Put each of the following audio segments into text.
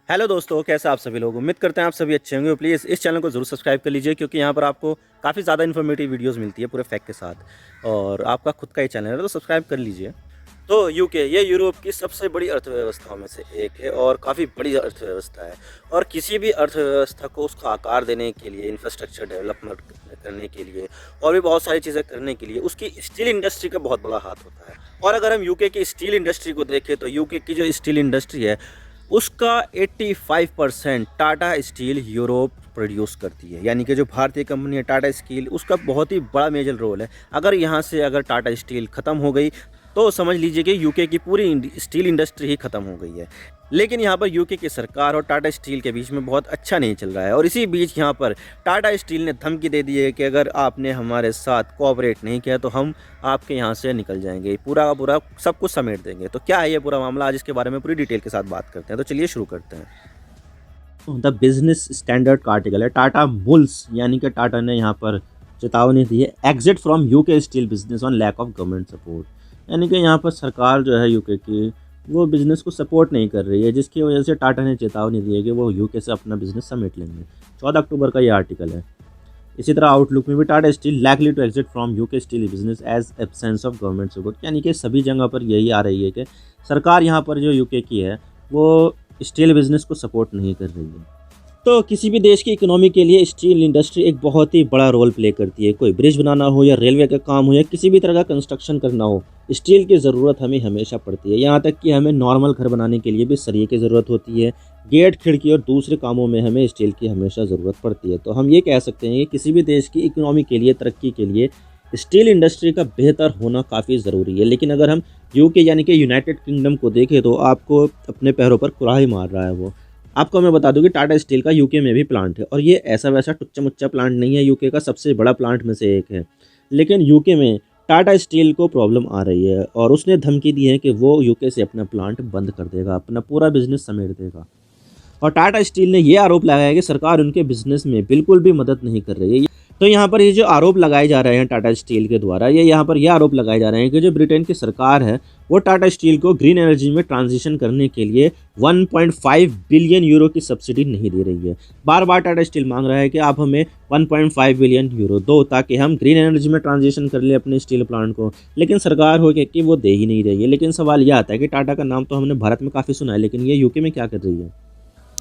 Hello दोस्तों, कैसे आप सभी लोग। उम्मीद करते हैं आप सभी अच्छे होंगे। प्लीज़ इस चैनल को ज़रूर सब्सक्राइब कर लीजिए, क्योंकि यहाँ पर आपको काफ़ी ज़्यादा इन्फॉर्मेटिव वीडियोस मिलती है पूरे फैक्ट के साथ। और आपका खुद का ही चैनल है तो सब्सक्राइब कर लीजिए। तो यूके ये यूरोप की सबसे बड़ी अर्थव्यवस्थाओं में से एक है और काफ़ी बड़ी अर्थव्यवस्था है। और किसी भी अर्थव्यवस्था को उसका आकार देने के लिए, इंफ्रास्ट्रक्चर डेवलपमेंट करने के लिए और भी बहुत सारी चीज़ें करने के लिए उसकी स्टील इंडस्ट्री का बहुत बड़ा हाथ होता है। और अगर हम यूके की स्टील इंडस्ट्री को देखें तो यूके की जो स्टील इंडस्ट्री है उसका 85% टाटा स्टील यूरोप प्रोड्यूस करती है। यानी कि जो भारतीय कंपनी है टाटा स्टील, उसका बहुत ही बड़ा मेजर रोल है। अगर यहाँ से अगर टाटा स्टील ख़त्म हो गई तो समझ लीजिए कि यूके की पूरी स्टील इंडस्ट्री ही ख़त्म हो गई है। लेकिन यहाँ पर यूके की सरकार और टाटा स्टील के बीच में बहुत अच्छा नहीं चल रहा है। और इसी बीच यहाँ पर टाटा स्टील ने धमकी दे दी है कि अगर आपने हमारे साथ कोऑपरेट नहीं किया तो हम आपके यहाँ से निकल जाएंगे, पूरा का पूरा सब कुछ समेट देंगे। तो क्या है ये पूरा मामला, आज इसके बारे में पूरी डिटेल के साथ बात करते हैं। तो चलिए शुरू करते हैं। द बिजनेस स्टैंडर्ड का आर्टिकल है टाटा मूल्स, यानी कि टाटा ने यहाँ पर चेतावनी दी है, exit from UK steel business on lack of government support. यानी कि यहाँ पर सरकार जो है यूके की वो बिज़नेस को सपोर्ट नहीं कर रही है, जिसकी वजह से टाटा ने चेतावनी दी है कि वो यूके से अपना बिजनेस समेट लेंगे। 14 अक्टूबर का ये आर्टिकल है। इसी तरह आउटलुक में भी Tata steel likely to exit from UK steel business as absence of government support. यानी कि सभी जगह पर यही आ रही है कि सरकार यहाँ पर जो यूके की है वो स्टील बिजनेस को सपोर्ट नहीं कर रही है। तो किसी भी देश की इकोनॉमी के लिए स्टील इंडस्ट्री एक बहुत ही बड़ा रोल प्ले करती है। कोई ब्रिज बनाना हो या रेलवे का काम हो या किसी भी तरह का कंस्ट्रक्शन करना हो, स्टील की ज़रूरत हमें हमेशा पड़ती है। यहाँ तक कि हमें नॉर्मल घर बनाने के लिए भी सरिये की ज़रूरत होती है। गेट, खिड़की और दूसरे कामों में हमें स्टील की हमेशा ज़रूरत पड़ती है। तो हम ये कह सकते हैं कि किसी भी देश की इकोनॉमी के लिए, तरक्की के लिए स्टील इंडस्ट्री का बेहतर होना काफ़ी ज़रूरी है। लेकिन अगर हम यूके यानी कि यूनाइटेड किंगडम को देखें तो आपको अपने पैरों पर कुल्हाड़ी मार रहा है वो। आपको मैं बता दूं कि टाटा स्टील का यूके में भी प्लांट है, और ये ऐसा वैसा टुच्चा मुच्चा प्लांट नहीं है, यूके का सबसे बड़ा प्लांट में से एक है। लेकिन यूके में टाटा स्टील को प्रॉब्लम आ रही है और उसने धमकी दी है कि वो यूके से अपना प्लांट बंद कर देगा, अपना पूरा बिजनेस समेट देगा। और टाटा स्टील ने ये आरोप लगाया है कि सरकार उनके बिजनेस में बिल्कुल भी मदद नहीं कर रही है। तो यहाँ पर ये जो आरोप लगाए जा रहे हैं टाटा स्टील के द्वारा, ये यहाँ पर ये आरोप लगाए जा रहे हैं कि जो ब्रिटेन की सरकार है वो टाटा स्टील को ग्रीन एनर्जी में ट्रांजिशन करने के लिए 1.5 बिलियन यूरो की सब्सिडी नहीं दे रही है। बार बार टाटा स्टील मांग रहा है कि आप हमें 1.5 बिलियन यूरो दो ताकि हम ग्रीन एनर्जी में ट्रांजिशन कर लें अपने स्टील प्लांट को। लेकिन सरकार हो कि वो दे ही नहीं रही है। लेकिन सवाल यह आता है कि टाटा का नाम तो हमने भारत में काफ़ी सुना है, लेकिन ये यूके में क्या कर रही है।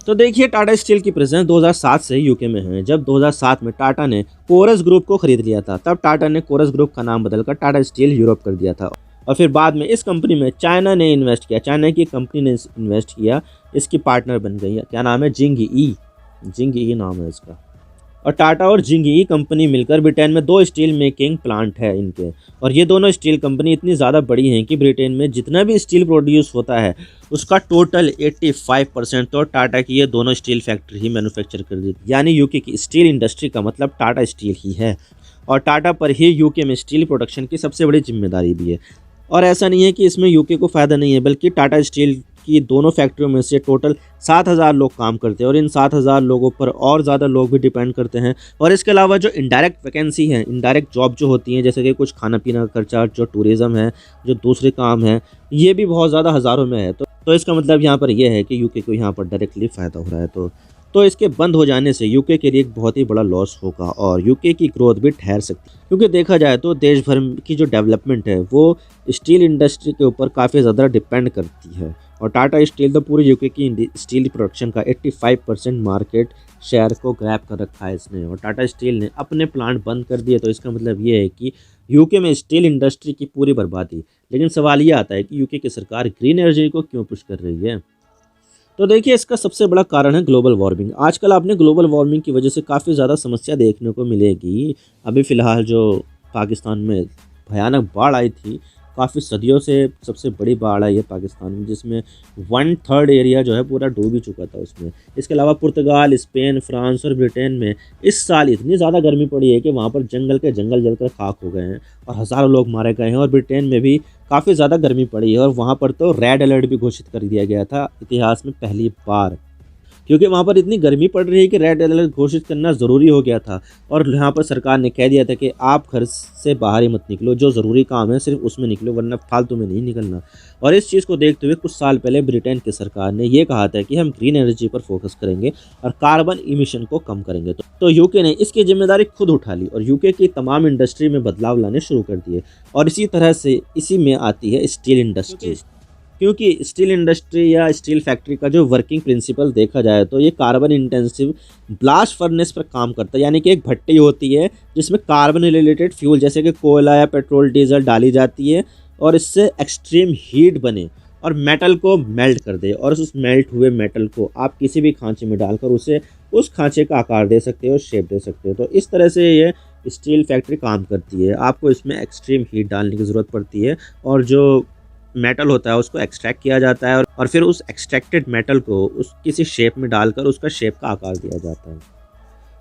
तो देखिए, टाटा स्टील की प्रेजेंस 2007 से यूके में है। जब 2007 में टाटा ने कोरस ग्रुप को खरीद लिया था, तब टाटा ने कोरस ग्रुप का नाम बदलकर टाटा स्टील यूरोप कर दिया था। और फिर बाद में इस कंपनी में चाइना ने इन्वेस्ट किया, चाइना की कंपनी ने इन्वेस्ट किया, इसकी पार्टनर बन गई है। क्या नाम है? जिंग ई नाम है इसका। और टाटा और जिंग कंपनी मिलकर ब्रिटेन में 2 स्टील मेकिंग प्लांट है इनके। और ये दोनों स्टील कंपनी इतनी ज़्यादा बड़ी हैं कि ब्रिटेन में जितना भी स्टील प्रोड्यूस होता है उसका टोटल 85% तो टाटा की ये दोनों स्टील फैक्ट्री ही मैन्युफैक्चर कर दी। यानी यूके की स्टील इंडस्ट्री का मतलब टाटा स्टील ही है, और टाटा पर ही यूके में स्टील प्रोडक्शन की सबसे बड़ी जिम्मेदारी भी है। और ऐसा नहीं है कि इसमें यूके को फ़ायदा नहीं है, बल्कि टाटा स्टील की दोनों फैक्ट्रियों में से टोटल 7,000 लोग काम करते हैं, और इन 7,000 लोगों पर और ज़्यादा लोग भी डिपेंड करते हैं। और इसके अलावा जो इनडायरेक्ट वैकेंसी है, इनडायरेक्ट जॉब जो होती हैं, जैसे कि कुछ खाना पीना का खर्चा, जो टूरिज़्म है, जो दूसरे काम है, ये भी बहुत ज़्यादा हज़ारों में है। तो इसका मतलब यहाँ पर यह है कि यूके को यहाँ पर डायरेक्टली फ़ायदा हो रहा है। तो इसके बंद हो जाने से यूके के लिए एक बहुत ही बड़ा लॉस होगा और यूके की ग्रोथ भी ठहर सकती है। क्योंकि देखा जाए तो देश भर की जो डेवलपमेंट है वो स्टील इंडस्ट्री के ऊपर काफ़ी ज़्यादा डिपेंड करती है। और टाटा स्टील तो पूरे यूके की स्टील प्रोडक्शन का 85% मार्केट शेयर को ग्रैब कर रखा है इसने। और टाटा स्टील ने अपने प्लांट बंद कर दिए, तो इसका मतलब ये है कि यूके में स्टील इंडस्ट्री की पूरी बर्बादी। लेकिन सवाल ये आता है कि यूके की सरकार ग्रीन एनर्जी को क्यों पुश कर रही है। तो देखिए, इसका सबसे बड़ा कारण है ग्लोबल वार्मिंग। आजकल आपने ग्लोबल वार्मिंग की वजह से काफ़ी ज़्यादा समस्या देखने को मिलेगी। अभी फ़िलहाल जो पाकिस्तान में भयानक बाढ़ आई थी, काफ़ी सदियों से सबसे बड़ी बाढ़ आई है पाकिस्तान में, जिसमें 1/3 एरिया जो है पूरा डूब ही चुका था उसमें। इसके अलावा पुर्तगाल, स्पेन, फ्रांस और ब्रिटेन में इस साल इतनी ज़्यादा गर्मी पड़ी है कि वहाँ पर जंगल के जंगल जलकर खाक हो गए हैं और हज़ारों लोग मारे गए हैं। और ब्रिटेन में भी काफ़ी ज़्यादा गर्मी पड़ी है और वहाँ पर तो रेड अलर्ट भी घोषित कर दिया गया था इतिहास में पहली बार। क्योंकि वहाँ पर इतनी गर्मी पड़ रही है कि रेड अलर्ट घोषित करना ज़रूरी हो गया था। और यहाँ पर सरकार ने कह दिया था कि आप घर से बाहर ही मत निकलो, जो ज़रूरी काम है सिर्फ उसमें निकलो, वरना फालतू में नहीं निकलना। और इस चीज़ को देखते हुए कुछ साल पहले ब्रिटेन की सरकार ने ये कहा था कि हम ग्रीन एनर्जी पर फोकस करेंगे और कार्बन इमिशन को कम करेंगे। तो यूके ने इसकी जिम्मेदारी खुद उठा ली और यूके की तमाम इंडस्ट्री में बदलाव लाने शुरू कर दिए। और इसी तरह से इसी में आती है स्टील इंडस्ट्री, क्योंकि स्टील इंडस्ट्री या स्टील फैक्ट्री का जो वर्किंग प्रिंसिपल देखा जाए तो ये कार्बन इंटेंसिव ब्लास्ट फर्नेस पर काम करता है। यानी कि एक भट्टी होती है जिसमें कार्बन रिलेटेड फ्यूल जैसे कि कोयला या पेट्रोल डीजल डाली जाती है और इससे एक्सट्रीम हीट बने और मेटल को मेल्ट कर दे, और उस मेल्ट हुए मेटल को आप किसी भी खांचे में डालकर उसे उस खांचे का आकार दे सकते हो, शेप दे सकते हो। तो इस तरह से ये स्टील फैक्ट्री काम करती है। आपको इसमें एक्सट्रीम हीट डालने की ज़रूरत पड़ती है और जो मेटल होता है उसको एक्सट्रैक्ट किया जाता है और फिर उस एक्सट्रैक्टेड मेटल को उस किसी शेप में डालकर उसका शेप का आकार दिया जाता है।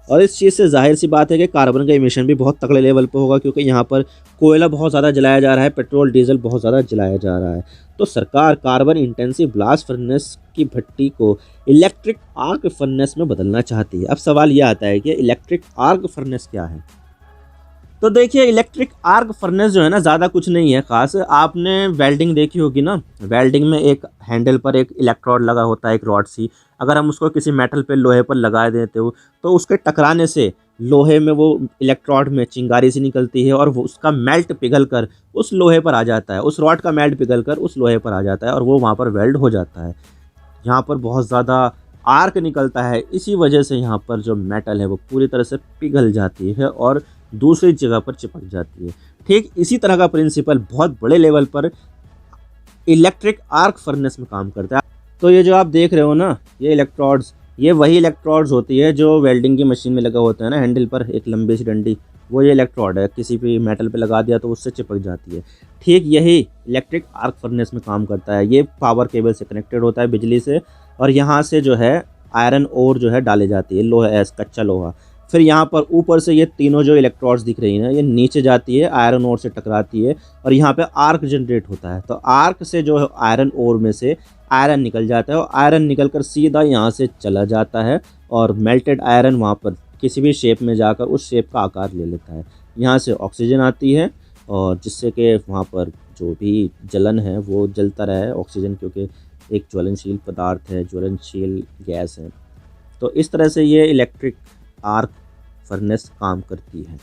और इस चीज़ से जाहिर सी बात है कि कार्बन का इमिशन भी बहुत तगड़े लेवल पर होगा, क्योंकि यहाँ पर कोयला बहुत ज़्यादा जलाया जा रहा है, पेट्रोल डीजल बहुत ज़्यादा जलाया जा रहा है। तो सरकार कार्बन इंटेंसिव ब्लास्ट फर्नेस की भट्टी को इलेक्ट्रिक आर्क फर्नेस में बदलना चाहती है। अब सवाल यह आता है कि इलेक्ट्रिक आर्क फर्नेस क्या है। तो देखिए, इलेक्ट्रिक आर्क फर्नेस जो है ना, ज़्यादा कुछ नहीं है ख़ास। आपने वेल्डिंग देखी होगी ना, वेल्डिंग में एक हैंडल पर एक इलेक्ट्रोड लगा होता है, एक रॉड सी। अगर हम उसको किसी मेटल पे, लोहे पर लगा देते हो तो उसके टकराने से लोहे में वो इलेक्ट्रोड में चिंगारी सी निकलती है और वो उसका मेल्ट पिघल कर उस लोहे पर आ जाता है, उस रॉड का मेल्ट पिघल कर उस लोहे पर आ जाता है और वो वहाँ पर वेल्ड हो जाता है। यहाँ पर बहुत ज़्यादा आर्क निकलता है, इसी वजह से यहाँ पर जो मेटल है वो पूरी तरह से पिघल जाती है और दूसरी जगह पर चिपक जाती है। ठीक इसी तरह का प्रिंसिपल बहुत बड़े लेवल पर इलेक्ट्रिक आर्क फर्नेस में काम करता है। तो ये जो आप देख रहे हो ना, ये इलेक्ट्रोड्स, ये वही इलेक्ट्रोड्स होती है जो वेल्डिंग की मशीन में लगा होता है ना, हैंडल पर एक लंबी सी डंडी, वो ये इलेक्ट्रोड है। किसी भी मेटल पे लगा दिया तो उससे चिपक जाती है। ठीक यही इलेक्ट्रिक आर्क फर्नेस में काम करता है। ये पावर केबल से कनेक्टेड होता है बिजली से, और यहाँ से जो है आयरन ओर जो है डाली जाती है, लोहा, कच्चा लोहा। फिर यहाँ पर ऊपर से ये तीनों जो इलेक्ट्रोड्स दिख रही हैं, ये नीचे जाती है, आयरन ओर से टकराती है और यहाँ पे आर्क जनरेट होता है। तो आर्क से जो आयरन ओर में से आयरन निकल जाता है और आयरन निकल कर सीधा यहाँ से चला जाता है और मेल्टेड आयरन वहाँ पर किसी भी शेप में जाकर उस शेप का आकार ले लेता है। यहाँ से ऑक्सीजन आती है और जिससे कि वहाँ पर जो भी जलन है वो जलता रहे, ऑक्सीजन क्योंकि एक ज्वलनशील पदार्थ है, ज्वलनशील गैस है। तो इस तरह से ये इलेक्ट्रिक आर्क फर्नेस काम करती है।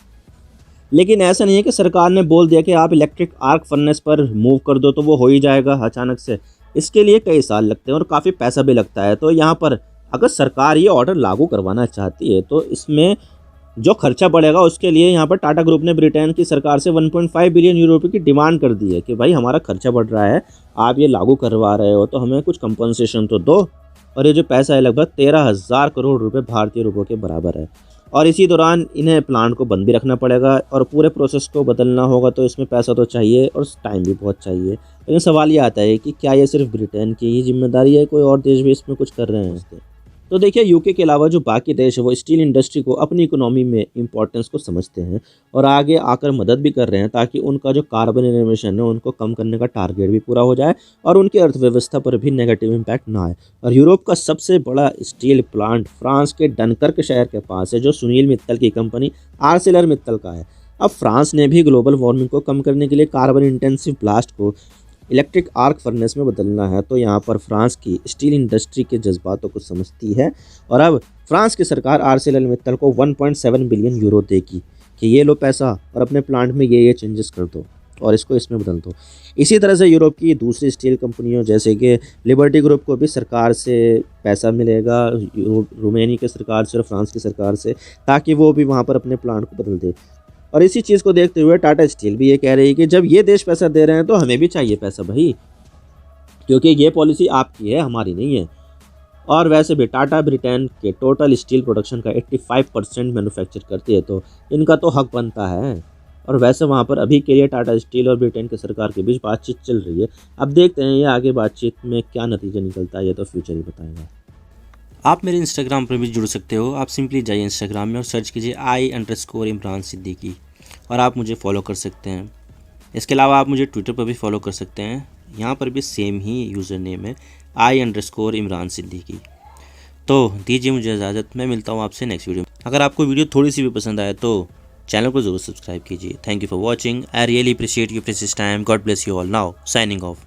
लेकिन ऐसा नहीं है कि सरकार ने बोल दिया कि आप इलेक्ट्रिक आर्क फर्नेस पर मूव कर दो तो वो हो ही जाएगा अचानक से। इसके लिए कई साल लगते हैं और काफ़ी पैसा भी लगता है। तो यहाँ पर अगर सरकार ये ऑर्डर लागू करवाना चाहती है तो इसमें जो खर्चा बढ़ेगा उसके लिए यहाँ पर टाटा ग्रुप ने ब्रिटेन की सरकार से 1.5 बिलियन यूरो की डिमांड कर दी है कि भाई हमारा खर्चा बढ़ रहा है, आप ये लागू करवा रहे हो तो हमें कुछ कंपनसेशन तो दो। और ये जो पैसा है लगभग 13,000 करोड़ रुपए भारतीय रुपयों के बराबर है। और इसी दौरान इन्हें प्लांट को बंद भी रखना पड़ेगा और पूरे प्रोसेस को बदलना होगा, तो इसमें पैसा तो चाहिए और टाइम भी बहुत चाहिए। लेकिन सवाल ये आता है कि क्या ये सिर्फ ब्रिटेन की ही जिम्मेदारी है, कोई और देश भी इसमें कुछ कर रहे हैं? तो देखिए, यूके के अलावा जो बाकी देश है वो स्टील इंडस्ट्री को अपनी इकोनॉमी में इंपॉर्टेंस को समझते हैं और आगे आकर मदद भी कर रहे हैं ताकि उनका जो कार्बन एमिशन है उनको कम करने का टारगेट भी पूरा हो जाए और उनकी अर्थव्यवस्था पर भी नेगेटिव इम्पैक्ट ना आए। और यूरोप का सबसे बड़ा स्टील प्लांट फ्रांस के डनकर्क शहर के पास है, जो सुनील मित्तल की कंपनी आर्सेलर मित्तल का है। अब फ्रांस ने भी ग्लोबल वार्मिंग को कम करने के लिए कार्बन इंटेंसिव ब्लास्ट को इलेक्ट्रिक आर्क फर्नेस में बदलना है। तो यहाँ पर फ्रांस की स्टील इंडस्ट्री के जज्बातों को समझती है और अब फ्रांस की सरकार आर्सेलर मित्तल को 1.7 बिलियन यूरो देगी कि ये लो पैसा और अपने प्लांट में ये चेंजेस कर दो और इसको इसमें बदल दो। इसी तरह से यूरोप की दूसरी स्टील कंपनियों जैसे कि लिबर्टी ग्रुप को भी सरकार से पैसा मिलेगा, रोमेनिया की सरकार से और फ्रांस की सरकार से, ताकि वो भी वहाँ पर अपने प्लांट को बदल दे। और इसी चीज़ को देखते हुए टाटा स्टील भी ये कह रही है कि जब ये देश पैसा दे रहे हैं तो हमें भी चाहिए पैसा भाई, क्योंकि ये पॉलिसी आपकी है, हमारी नहीं है। और वैसे भी टाटा ब्रिटेन के टोटल स्टील प्रोडक्शन का 85% मैन्युफैक्चर करती है, तो इनका तो हक बनता है। और वैसे वहाँ पर अभी के लिए टाटा स्टील और ब्रिटेन की सरकार के बीच बातचीत चल रही है। अब देखते हैं ये आगे बातचीत में क्या नतीजा निकलता है, ये तो फ्यूचर ही बताएगा। आप मेरे इंस्टाग्राम पर भी जुड़ सकते हो। आप सिंपली जाइए इंस्टाग्राम में और सर्च कीजिए I_इमरान सिद्दीकी और आप मुझे फॉलो कर सकते हैं। इसके अलावा आप मुझे ट्विटर पर भी फॉलो कर सकते हैं, यहाँ पर भी सेम ही यूज़र नेम है I_इमरान सिद्दीकी। तो दीजिए मुझे इजाज़त, मैं मिलता हूँ आपसे नेक्स्ट वीडियो में। अगर आपको वीडियो थोड़ी सी भी पसंद आए तो चैनल को ज़रूर सब्सक्राइब कीजिए। Thank you for watching. I really appreciate your precious time. God bless you all. Now signing off.